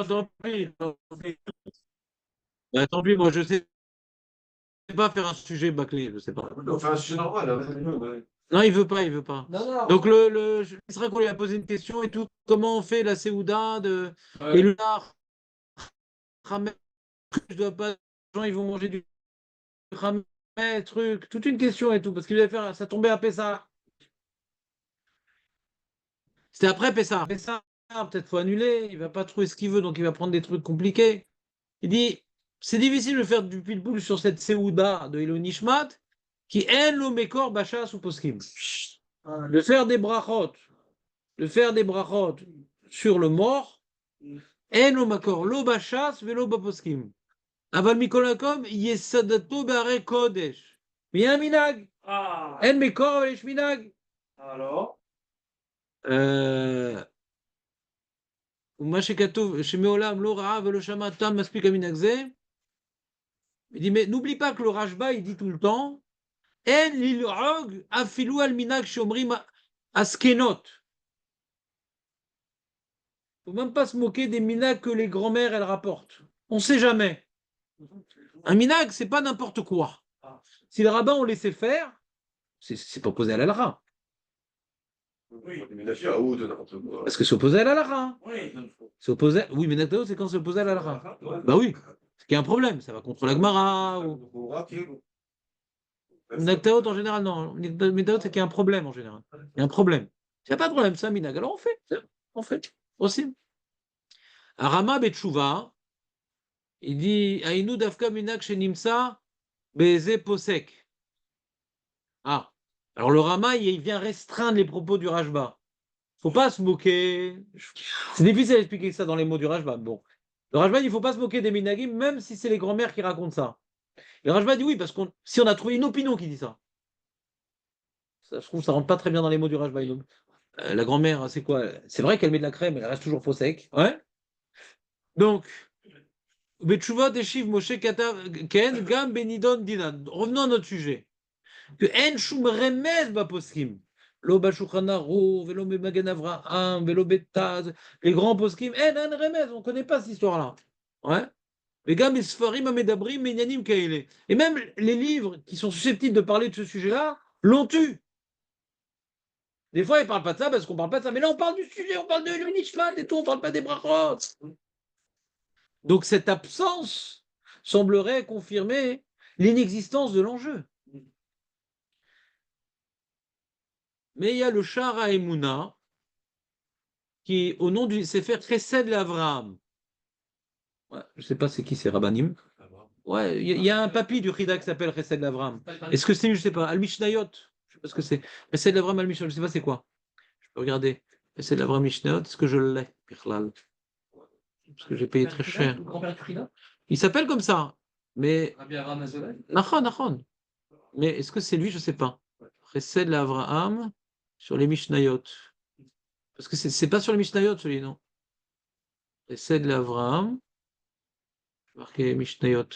tant pis. Bah, tant pis, moi, je sais pas faire un sujet bâclé, je sais pas. Enfin, c'est normal. Ouais. Non, il veut pas, il veut pas. Non, non. Donc, il serait qu'on lui a posé une question et tout. Comment on fait la Séouda et Ouais. le Khamet, je dois pas. Les gens, ils vont manger du Khamet, truc. Toute une question et tout. Parce qu'il devait faire. Ça tombait à Pessah. C'était après Pessah. Pessah, peut-être faut annuler. Il va pas trouver ce qu'il veut, donc il va prendre des trucs compliqués. Il dit c'est difficile de faire du pilpoul sur cette Séouda de Elon Nishmat qui aime le Mekor Bachas ou Poskim. De faire des brachot. De faire des brachot sur le mort. En lo makor, lo bashas velo baposkim. Aval mikolakom yesadato be'are kodesh. Mais un minag. Ah. En mekor velesh minag. Alors? ומה שכתוב, שמעולם לא ראה ולא שמע טעם מספיק המנהג זה. Il dit, mais n'oublie pas que le Rashba, il dit tout le temps, en lil'og afilou al minag shomrim askenot. Il ne faut même pas se moquer des minags que les grands-mères, elles rapportent. On ne sait jamais. Un minag, c'est pas n'importe quoi. Si le rabbin on laissait faire, c'est pas opposé à l'alra. Oui, mais la fille à haut de n'importe quoi. Parce que c'est opposé à l'alra. Oui. C'est opposé. Oui, mais Nagdao, c'est quand c'est opposé à l'alra. Bah oui. C'est qu'il y a un problème. Ça va contre la Gemara. Nagdao, en général, non. Nagdao, c'est qu'il y a un problème en général. Il y a un problème. S'il n'y a pas de problème, ça, Minag. Alors on fait. On fait. Aussi. Arama Betchouva, il dit Aïnou Dafka Minag Shenimsa Beze Posek. Ah. Alors le Rama, il vient restreindre les propos du Rajba. Faut pas se moquer. C'est difficile d'expliquer ça dans les mots du Rajba. Bon. Le Rajba, il faut pas se moquer des Minagim, même si c'est les grands-mères qui racontent ça. Et le Rajba dit oui, parce que si on a trouvé une opinion qui dit ça, je trouve que ça rentre pas très bien dans les mots du Rajba. La grand-mère, c'est quoi? C'est vrai qu'elle met de la crème, elle reste toujours faux sec. Ouais. Donc, Betchouva Deshiv Moshe Katav Ken Gam Benidon Dinan. Revenons à notre sujet. Que En Shum Remez Baposkim. Lo Bashulchan Aruch, velo Magen Avraham, velo Betaz, les grands poskim, en remez, on ne connaît pas cette histoire-là. Ouais. Les gars, mais Sfarim, Amedabrim, Menyanim, Kaele. Et même les livres qui sont susceptibles de parler de ce sujet-là l'ont eu. Des fois, ils ne parlent pas de ça parce qu'on ne parle pas de ça. Mais là, on parle du sujet, on parle de l'Unishmat et tout, on ne parle pas des brachot. Donc, cette absence semblerait confirmer l'inexistence de l'enjeu. Mais il y a le Shara Emouna, qui, au nom du Sefer Chesed l'Avraham, ouais, je ne sais pas c'est qui, c'est Rabbanim. Ouais, il y a un papy du Chida qui s'appelle Chesed l'Avraham. Est-ce que c'est, je ne sais pas, Al-Mishnayot, je ne sais pas ce que c'est. Chesed l'Avraham Al-Mishnayot, je ne sais pas c'est quoi. Je peux regarder. Chesed l'Avraham Mishnayot, est-ce que je l'ai, Bichlal? Parce que j'ai payé très cher. Il s'appelle comme ça, mais. Nachon, Nachon. Mais est-ce que c'est lui? Je ne sais pas. Chesed l'Avraham sur les Mishnayot. Parce que c'est pas sur les Mishnayot, celui, non? Chesed l'Avraham. Marqué Mishnayot.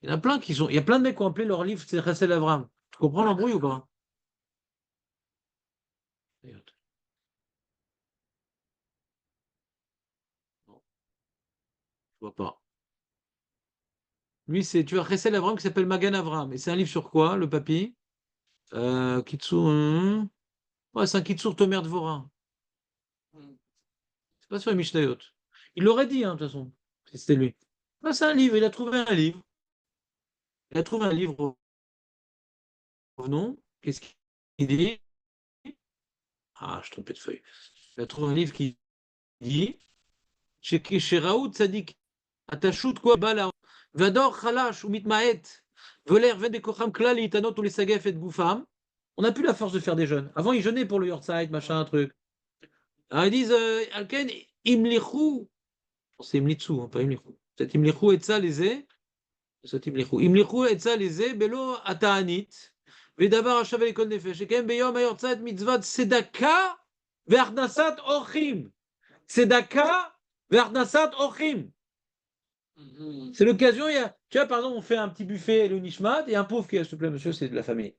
Il y en a plein qui sont. Il y a plein de mecs qui ont appelé leur livre c'est Chesed Avram. Tu comprends l'embrouille ou pas? Non, je vois pas. Lui, c'est. Tu as Chesed Avram qui s'appelle Magan Avram. Et c'est un livre sur quoi, le papy? Kitsur. Ouais, c'est un Kitsur Tomer Dvorah. C'est pas sur les Mishnayot. Il l'aurait dit, hein, de toute façon, si c'était lui. Ah, c'est un livre, il a trouvé un livre. Il a trouvé un livre. Revenons. Qu'est-ce qu'il dit? Ah, je trompais de feuille. Il a trouvé un livre qui dit chez Raoud Tzadik, Atashut quoi bala, Vador Khalash ou Mitmaet, Veler Vedekocham Klal Itanot ou les Sagef et Goufam. On n'a plus la force de faire des jeûnes. Avant, ils jeûnaient pour le Yortzeit, machin, un truc. Alors, ils disent Alken, Imlichou, c'est Imlitsu, hein, pas Imlichou. C'est Imlichou et ça les est, c'est Imlichou. Imlichou et ça les est, Belo Ataanit, Vedavar Hashavel Ekol Nefesh, et Kem Beyom Yortzeit Mitzvat Sedaka, Vernasat Ochim. Sedaka, Vernasat Ochim. C'est l'occasion, tu vois, par exemple, on fait un petit buffet, le Nishmat, et un pauvre qui a, s'il te plaît, monsieur, c'est de la famille.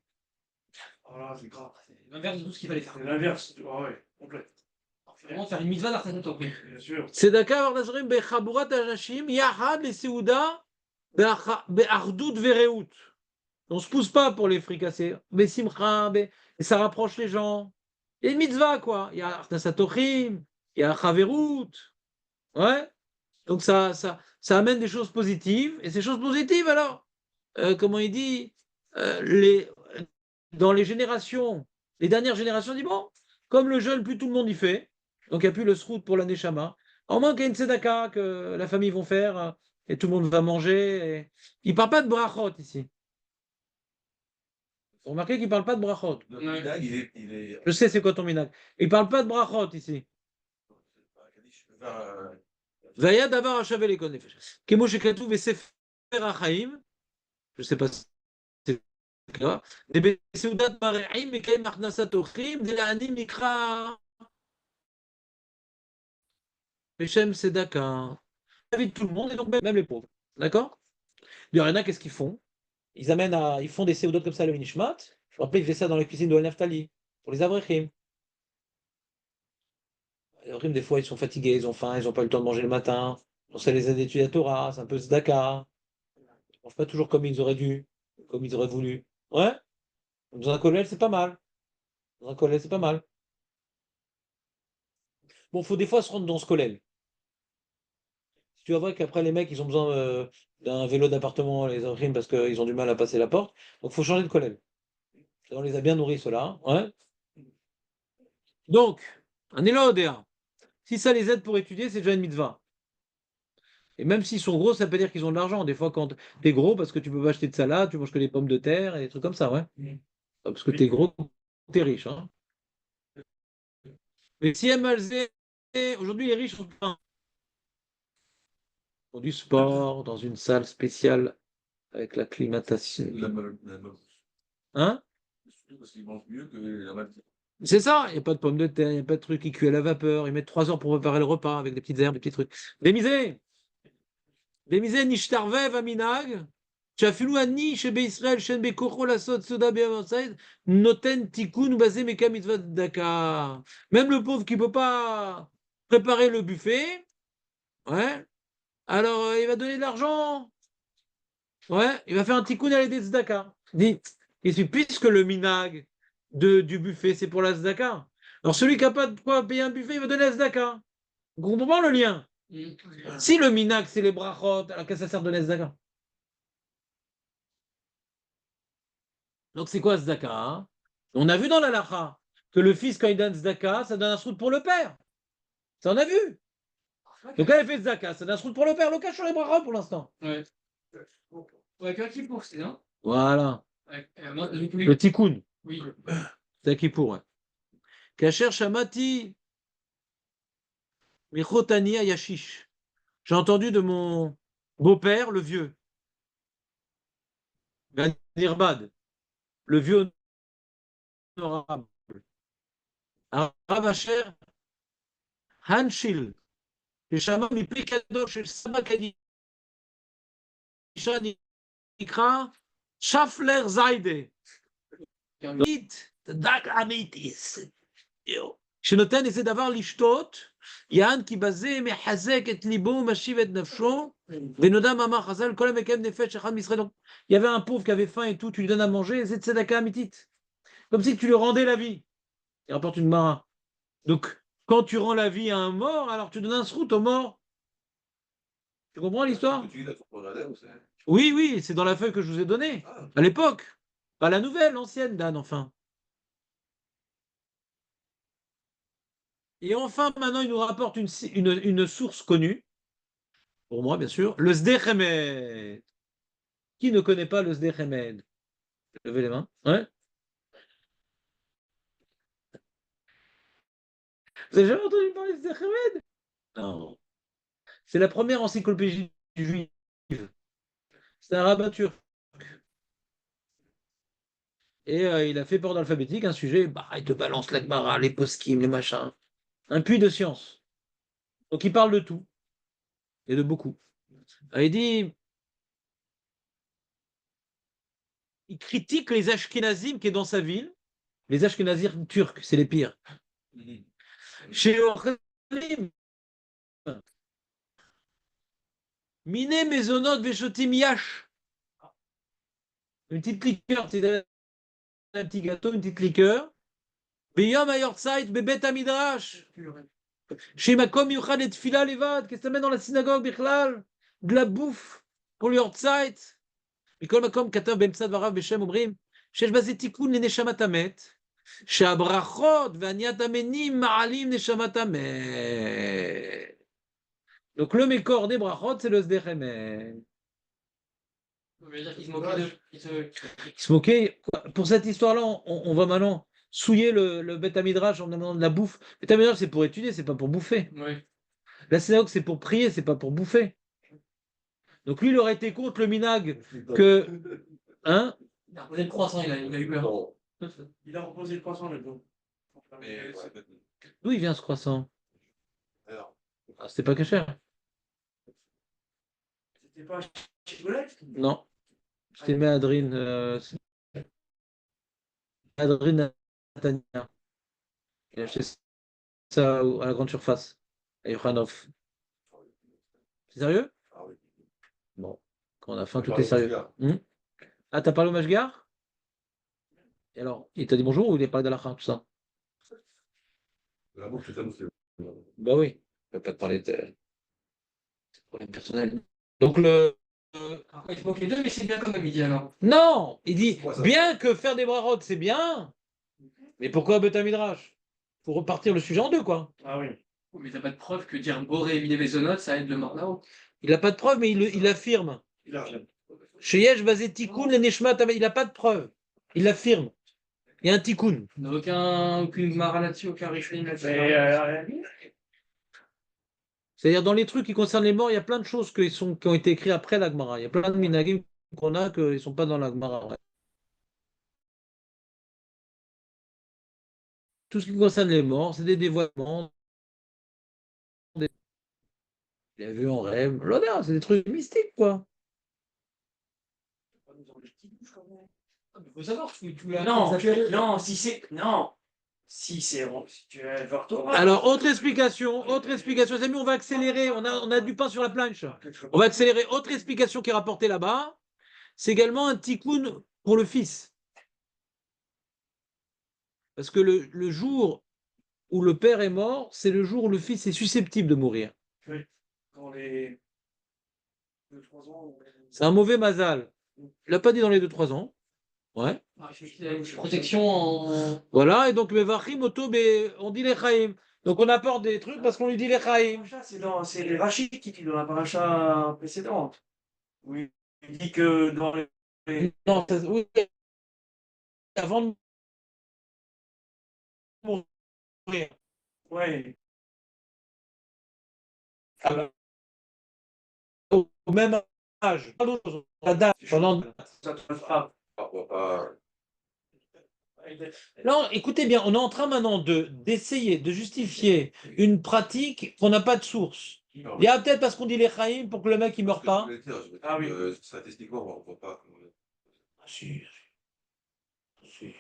Oh là, c'est grave. C'est l'inverse de tout ce qu'il fallait faire. C'est l'inverse. Oh, ouais, complète. Vraiment faire une mitzvah d'Arsatat Orim. Bien sûr. צדקה וארנזרים בחבורת האנשים יחד לסעודה באחדות ורעות. On se pousse pas pour les fricassés. Besimcha, et ça rapproche les gens. Il y a une mitzvah, quoi. Il y a Arnasat Ochim, il y a Chaverut. Ouais. Donc ça amène des choses positives. Et ces choses positives, alors, comment il dit, dans les générations, les dernières générations, on dit bon, comme le jeûne, plus tout le monde y fait. Donc il n'y a plus le srout pour la neshama. En moins qu'il y ait une tzedaka que la famille vont faire et tout le monde va manger. Il ne parle pas de brachot ici. Vous remarquez qu'il ne parle pas de brachot. Notre minag, il est... Je sais c'est quoi ton minag. Il ne parle pas de brachot ici. Vaya davar achavé les nefesh. Kemo shekatu vesefer hachaim. Je ne sais pas si c'est clair. Des beseudat mareim et kaim achnasat ochim de la anim nikra. Beshem sedaka. Invite tout le monde et donc même les pauvres. D'accord? Il y en a, qu'est-ce qu'ils font? Ils font des séudotes comme ça, le Minishmat. Je me rappelle, ils faisaient ça dans les cuisines de El Naftali, pour les Avrechim. Les Avrechim, des fois, ils sont fatigués, ils ont faim, ils n'ont pas eu le temps de manger le matin. Donc, ça les aide d'étudier la Torah, c'est un peu tzedaka. Ils ne mangent pas toujours comme ils auraient dû, comme ils auraient voulu. Ouais? Dans un kollel, c'est pas mal. Dans un kollel, c'est pas mal. Bon, il faut des fois se rendre dans ce kollel. Si tu vas voir qu'après, les mecs, ils ont besoin d'un vélo d'appartement, les Avrechim, parce qu'ils ont du mal à passer la porte. Donc, il faut changer de kollel. On les a bien nourris, ceux-là. Ouais? Donc, un Odéa. Si ça les aide pour étudier, c'est déjà une mitzvah. Et même s'ils sont gros, ça veut pas dire qu'ils ont de l'argent. Des fois, quand t'es gros, parce que tu peux pas acheter de salade, tu manges que des pommes de terre et des trucs comme ça, ouais. Parce que t'es gros, t'es riche. Hein. Mais si MLZ, aujourd'hui, les riches font du sport dans une salle spéciale avec la climatation. Hein? Parce qu'ils mangent mieux que la malade. C'est ça, il n'y a pas de pommes de terre, il n'y a pas de trucs qui cuisent à la vapeur. Ils mettent 3 heures pour préparer le repas avec des petites herbes, des petits trucs. Demisé nishtarvev aminag, שאפילו אני שבישראל שאין בכוחו לעשות סעודה ביום המוסד, נותן תיקון ובזה מקיים מצוות צדקה. Même le pauvre qui ne peut pas préparer le buffet, ouais, alors il va donner de l'argent, ouais, il va faire un tikkun à l'aider de tzedaka. Dit, puisque le minag du buffet c'est pour la tzedaka, alors celui qui n'a pas de quoi payer un buffet, il va donner la tzedaka. Vous comprenez le lien? Si le minag c'est les brachot, alors qu'est-ce que ça sert de la tzedaka? Donc c'est quoi tzedaka? Hein. On a vu dans la lacha que le fils, quand il donne tzedaka, ça donne un srout pour le père. Ça on a vu. Donc quand il fait tzedaka, ça donne un srout pour le père. Le cas sur les brachot pour l'instant. Ouais. Ouais, qu'un qui pour, c'est hein. Voilà. Ouais. Le tikkun. Oui. C'est qui pour. Ouais. Kacher shamati michotani ayashish. J'ai entendu de mon beau-père, le vieux. Nirbad. Le vieux honorable. Rav Asher Hanshil. ששמע מפי קדוש של סבא קדישה נקרא שפלר זיידה. דק אמיתיס. שנותן איזה דבר לשתות, יען כי בזה מחזק את ליבו ומשיב את נפשו, ונודע מאמר חז"ל, כל המקיים נפש אחד מישראל. Donc, il y avait un pauvre qui avait faim et tout, tu lui donnes à manger, c'est tzedaka amitit. Comme si tu lui rendais la vie. Il rapporte une mara. Donc, quand tu rends la vie à un mort, alors tu donnes un srout au mort. Tu comprends l'histoire? Oui, oui, c'est dans la feuille que je vous ai donnée, à l'époque. Pas la nouvelle, l'ancienne, Dan, enfin. Et enfin, maintenant, il nous rapporte une source connue, pour moi, bien sûr, le Sdei Chemed. Qui ne connaît pas le Sdei Chemed? Levez les mains. Ouais. Vous avez jamais entendu parler de Sdei Chemed? Non. C'est la première encyclopédie juive. C'est un rabbin turc. Et il a fait par ordre alphabétique un sujet, bah, il te balance la Gemara, les poskim, les machins. Un puits de science. Donc il parle de tout. Et de beaucoup. Il dit, il critique les Ashkénazim qui est dans sa ville. Les Ashkénazim turcs, c'est les pires. Chez Miné maisonnot veshotim yash. Une petite liqueur, c'est un petit gâteau, une petite liqueur. Beyom ayortzait bebet amidrash. Chez Makom yuchad et tfila levad. Qu'est-ce que ça met dans la synagogue, Bichlal? De la bouffe pour l'yortzait. Mikol Makom katav bemtsad varav beshem omrim. שיש בזה תיקון לנשמת המת, שהברכות והניית המנים מעלים נשמת המת. Donc le mécor des brachot, c'est le sdechemet. Ça veut dire qu'ils se moquaient d'eux. Ils se moquaient. Pour cette histoire-là, on va maintenant souiller le Beth Midrash en demandant de la bouffe. Beth Midrash, c'est pour étudier, c'est pas pour bouffer. Oui. La synagogue, c'est pour prier, c'est pas pour bouffer. Donc lui, il aurait été contre le minag que... Hein? Il a reposé le croissant, il a eu peur. Non. Il a reposé le poisson, le bon. Mais c'est D'où il vient ce croissant? alors, Ah, c'était pas caché. C'était pas chez Golette? Non. C'était Méadrine. Méadrine Natania. Il a acheté ça à la grande surface. À Yochanov. C'est sérieux? ah oui. Bon. Quand on a faim, tout Parler est sérieux. Mashgar. Ah, t'as parlé au Mashgar? Et alors, il t'a dit bonjour ou il a parlé d'Alakha, tout ça? La bouffe, c'est ça, c'est. Bah oui. Il ne peut pas te parler de problèmes personnels. Donc le. Alors, il se moque les deux, mais c'est bien comme il dit alors. Non! Il dit Ouais, ça bien que faire des brarottes, c'est bien, mais pourquoi Beth Midrash? Pour repartir le sujet en deux, quoi. Ah oui. Oh, mais t'as pas de preuve que dire Boré et Vidé Maisonnot, ça aide le Marnao. Il n'a pas de preuve, mais il affirme. Il a Chez Yesh Bazé Tikkun, les Neshmat, il n'a pas de preuve. Il l'affirme. Il y a un Tikkun. Il n'y a aucune Mara là-dessus, aucun Rishonim là-dessus. Mais C'est-à-dire, dans les trucs qui concernent les morts, il y a plein de choses qui ont été écrites après la Gemara. Il y a plein de minagim qu'on a qui ne sont pas dans la Gemara. Ouais. Tout ce qui concerne les morts, c'est des dévoilements. Il a vu en rêve. L'honneur, c'est des trucs mystiques, quoi. Il faut savoir, tu l'as. non, si c'est. Non! Si c'est. Si tu es Vortora. Alors, autre explication, les amis, on va accélérer. On a du pain sur la planche. On va accélérer. Autre explication qui est rapportée là-bas, c'est également un tikkun pour le fils. Parce que le jour où le père est mort, c'est le jour où le fils est susceptible de mourir. Dans les 2-3 ans. C'est un mauvais mazal. Il l'a pas dit dans les 2-3 ans. Ouais. Ah, il y a une protection en. Voilà, et donc, Mevachim, Oto, on dit les Chaim. Donc, on apporte des trucs parce qu'on lui dit les Chaim. C'est les Rachid qui dit dans la paracha précédente. Oui. Il dit que dans les. Non, oui, avant de mourir. Ouais. Alors, au même âge. Pas d'autre chose. La date. Pendant... Ça te frappe. Parfois pas. Non, écoutez bien, on est en train maintenant d'essayer de justifier une pratique qu'on n'a pas de source. Il y a peut-être parce qu'on dit les Chaim pour que le mec il meurt pas. Ah oui. Statistiquement, on ne voit pas. Ah, si. Si.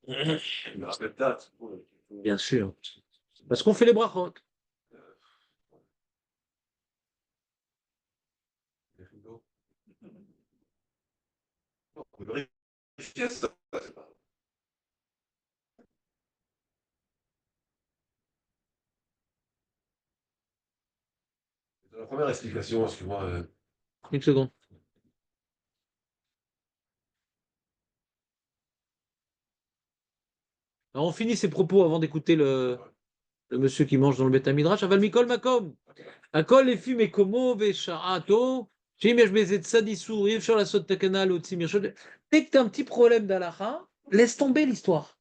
Il me rappelle date. Bien sûr. Parce qu'on fait les brachot. La première explication, excuse-moi. Une seconde. Alors on finit ces propos avant d'écouter le monsieur qui mange dans le Beth Midrash. Aval mikol makom. Akol les fumes como vesha'ato. J'im yesh bezet sadisou. Yves sur la sot takana l'otzimir. Dès que tu as un petit problème d'alaha, laisse tomber l'histoire.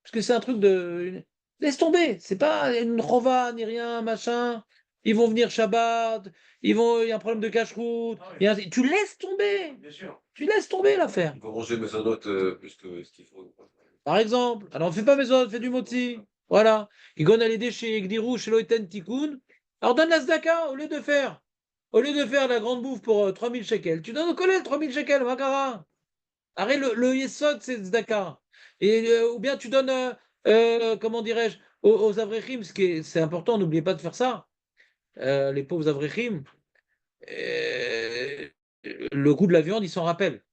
Parce que c'est un truc de. Laisse tomber. C'est pas une rova ni rien, machin. Ils vont venir Shabbat. Il y a un problème de cache-route. Tu laisses tomber. Bien sûr. Tu laisses tomber l'affaire. Il faut manger mes notes plus que ce qu'il faut. Par exemple, alors on fait pas maison, fait du moti. Voilà. Igon a les déchets, Gdirou, chez Loïten Tikkun. Alors donne la zdaka au lieu de faire la grande bouffe pour 3000 shekels. Tu donnes au collège 3000 shekels, Makara. Arrête le yesod, c'est zdaka. Et, ou bien tu donnes, comment dirais-je, Aux Avrechim, c'est important, n'oubliez pas de faire ça. Les pauvres Avrechim, le goût de la viande, ils s'en rappellent.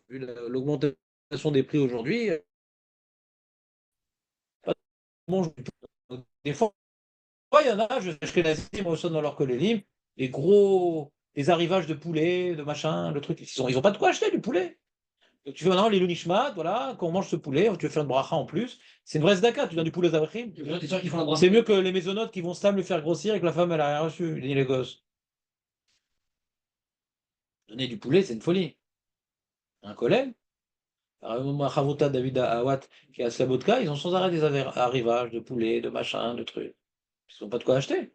Vu l'augmentation des prix aujourd'hui, on mange du tout. Des fois, il y en a, je sais que les Nazis me reçoivent dans leur kolélim, des arrivages de poulet, de machin, le truc. Ils ont pas de quoi acheter du poulet. Donc tu fais maintenant les lunishmat, voilà, quand on mange ce poulet, tu veux faire une bracha en plus. C'est une vraie zdaka, tu donnes du poulet aux Avrechim. T'es sûr qu'ils font la bracha? C'est mieux que les maisonnotes qui vont se le faire grossir et que la femme, elle a rien reçu, ni les gosses. Donner du poulet, c'est une folie. Un collègue, Chavota David Awat, qui est à Slabotka, ils ont sans arrêt des arrivages de poulet, de machin, de trucs. Ils n'ont pas de quoi acheter.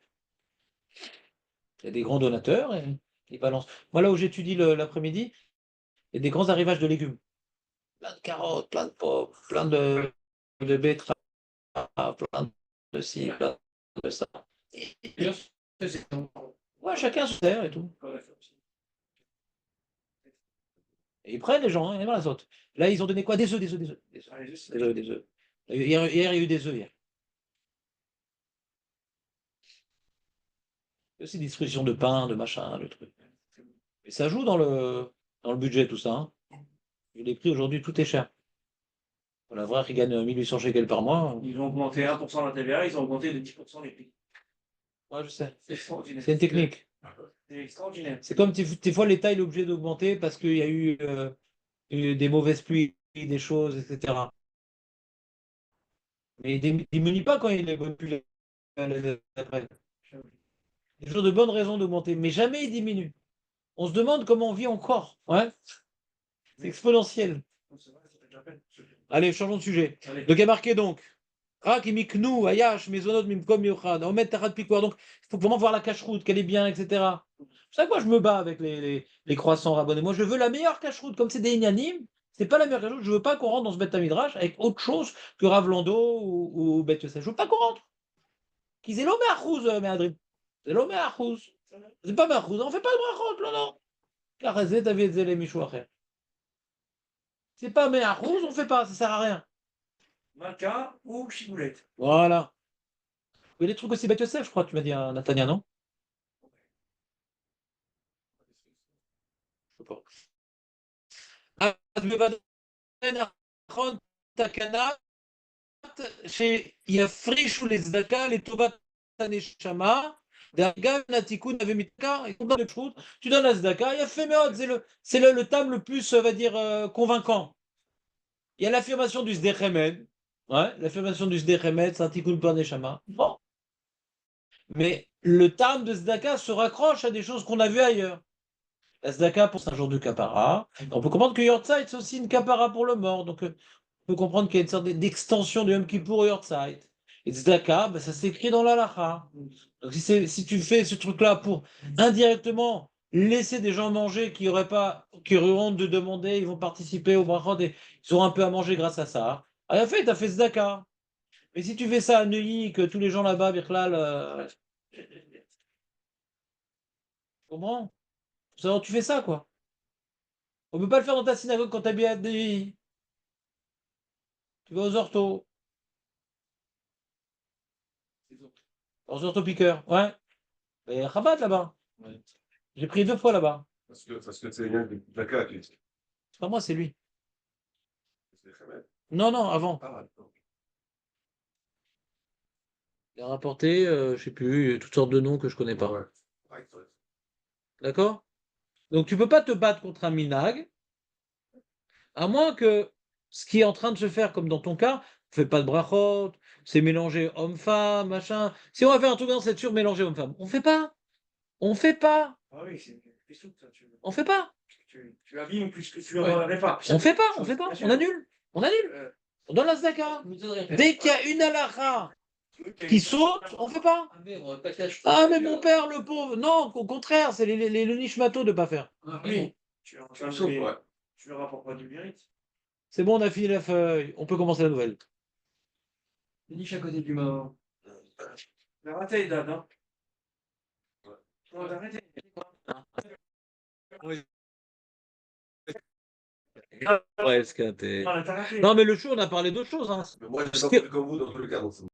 Il y a des grands donateurs et ils balancent. Moi, là où j'étudie l'après-midi, il y a des grands arrivages de légumes. Plein de carottes, plein de pommes, plein de betteraves, plein de ci, plein de ça. D'ailleurs, c'est- Ouais, chacun se sert et tout. Et ils prennent les gens, hein, ils la sautent. Là, ils ont donné quoi? Des œufs, des œufs, des œufs. Des œufs, des œufs. Hier, il y a eu des œufs hier. Il y a aussi distribution de pain, de machin, le truc. Et ça joue dans le budget, tout ça. Hein. Et les prix aujourd'hui, tout est cher. Pour la vraie qui gagne 1800 shekels par mois. Ils ont augmenté 1% la TVA, ils ont augmenté de 10% les prix. Ouais, je sais. C'est extraordinaire. C'est une technique. C'est extraordinaire. C'est comme des fois l'État il est obligé d'augmenter parce qu'il y a eu des mauvaises pluies, des choses, etc. Mais il ne diminue pas quand il y a des bonnes pluies après. Il y a toujours de bonnes raisons d'augmenter, mais jamais il diminue. On se demande comment on vit encore. Ouais, c'est exponentiel. C'est vrai, ça fait de la peine. Allez, changeons de sujet. Allez. Donc il y a marqué donc. Rak imiknu, ayash, mezonot, mimkom yochad, omet tachat pikor. Donc il faut vraiment voir la cache-route, qu'elle est bien, etc. C'est ça que moi je me bats avec les croissants rabonnés. Moi je veux la meilleure cache-route, comme c'est des ignanim, c'est pas la meilleure cache-route. Je veux pas qu'on rentre dans ce bête midrash avec autre chose que Rav Lando ou Beth Yosef. Je veux pas qu'on rentre. Qu'ils aient l'omé achouz, Méadrim. C'est l'omé achouz. C'est pas achouz, on fait pas de brachot, non, non. Car t'as vu les michou après. C'est pas achouz, on fait pas, ça sert à rien. Maca ou chiboulette. Voilà. Il y a des trucs aussi Beth Yosef, je crois, tu m'as dit, Nathania, non? Je sais pas. אז בוודאי נכון תקנת שיפרישו לצדקה לטובת הנשמה, דאגה מן התיקון ומתקה, tu donnes la tzedaka, יפה מאוד, c'est le terme le plus, on va dire, convaincant. Il y a l'affirmation du Sdei Chemed, ouais, l'affirmation du Sdei Chemed, c'est un tikkun pour neshama. Bon. Mais le terme de tzedaka se raccroche à des choses qu'on a vues ailleurs. La tzedaka pour 5 jours de kapara. On peut comprendre que Yortzeit, c'est aussi une kapara pour le mort. Donc, on peut comprendre qu'il y a une sorte d'extension de Yom Kippour et Yortzeit. Et tzedaka, ben, ça s'écrit dans l'halakha. Donc, si tu fais ce truc-là pour indirectement laisser des gens manger qui auront honte de demander, ils vont participer au brachot et ils auront un peu à manger grâce à ça. Ah, en fait, tu as fait tzedaka. Mais si tu fais ça à Neuilly, que tous les gens là-bas, Birklal, comment? Tu fais ça, quoi. On peut pas le faire dans ta synagogue quand t'habites à Neuilly. Tu vas aux orthos. Aux orthopiqueurs, ouais. Et à Rabat là-bas. Ouais. J'ai pris 2 fois là-bas. Parce que c'est la claque. C'est pas moi, c'est lui. C'est très bien. Non, non, avant. Ah, attends. Il a rapporté, je sais plus, toutes sortes de noms que je connais pas. Ouais. Ouais, ouais. D'accord? Donc tu peux pas te battre contre un minag, à moins que ce qui est en train de se faire, comme dans ton cas, fais pas de brachot, c'est mélanger homme-femme, machin. Si on va faire un truc dans cette sur mélanger homme-femme, on fait pas. On fait pas. Ah oui, c'est une question que ça, On fait pas. tu abîmes plus que tu Ouais. n'aurais pas. On fait pas. On fait pas. Bien sûr. On annule. On annule. On donne la zdaka. Dès qu'il y a une halakha qui saute, on fait pas. Ah, mais on va pas cacher. Ah, mais mon père, le pauvre. Non, au contraire, c'est le nishmato de pas faire. Ah, Oui. Tu Sauf, ouais. tu leur apportes pas du mérite. C'est bon, on a fini la feuille. On peut commencer la nouvelle. Le niche à côté du mort. La raté, date, hein. Ouais. Non, arrêtez. Presque, hein, t'es- Ah, t'as raté. Non, mais le chou, on a parlé d'autre chose. Hein. Mais moi, j'ai Parce pas que- fait comme vous dans tous les cas. Donc,